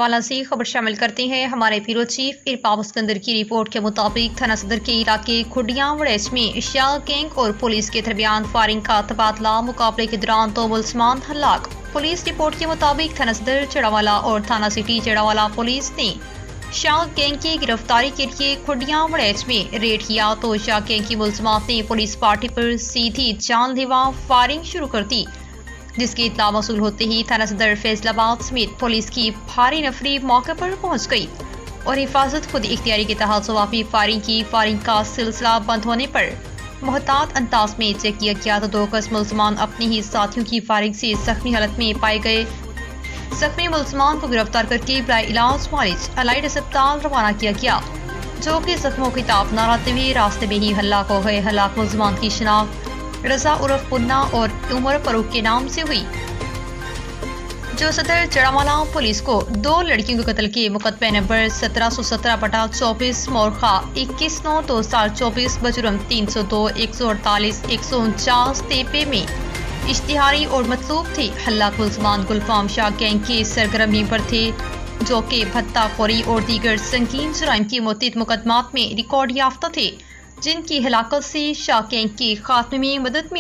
چڑاوالا سے خبر شامل کرتے ہیں۔ ہمارے بیورو چیف ارباب اسکندر کی رپورٹ کے مطابق تھانہ صدر کے علاقے کھڈیاں وڑیچ میں عشاء گینگ اور پولیس کے درمیان فائرنگ کا تبادلہ، مقابلے کے دوران 2 ملزمان ہلاک۔ پولیس رپورٹ کے مطابق تھانہ صدر چڑاوالا اور تھانہ سٹی چڑاوالا پولیس نے شاہ گینگ کی گرفتاری کے لیے کھڈیاں وڑیچ میں ریڈ کیا تو شاہ گینگ کی ملزمات نے پولیس پارٹی پر سیدھی جان لیوا فائرنگ شروع کر دی، جس کی اطلاع موصول ہوتے ہی تھانہ صدر فیصل آباد سمیت پولیس کی بھاری نفری موقع پر پہنچ گئی اور حفاظت خود اختیاری کے تحت جوابی فائرنگ کی۔ فائرنگ کا سلسلہ بند ہونے پر محتاط انداز میں چیک کیا گیا تو 2 کس ملزمان اپنے ہی ساتھیوں کی فائرنگ سے زخمی حالت میں پائے گئے۔ زخمی ملزمان کو گرفتار کر کے برائے علاج معالج الائڈ اسپتال روانہ کیا گیا، جو کہ زخموں کی تاب نہ لاتے ہوئے راستے میں ہی ہلاک ہو گئے۔ ہلاک ملزمان کی شناخت رضا عرف پننا اور عمر فاروق کے نام سے ہوئی، جو صدر چڑاوالا پولیس کو 2 لڑکیوں کے قتل کے مقدمے نمبر 1717/24 مورخہ 21/9/2024 بجرم 302 148 149 تیپے میں اشتہاری اور مطلوب تھے۔ ہلاک ملزمان گلفام شاہ گینگ کے سرگرمی پر تھے، جو کہ بھتہ خوری اور دیگر سنگین جرائم کے متعدد مقدمات میں ریکارڈ یافتہ تھے، جن کی ہلاکت سے شاہ گینگ کے خاتمے میں مدد ملی۔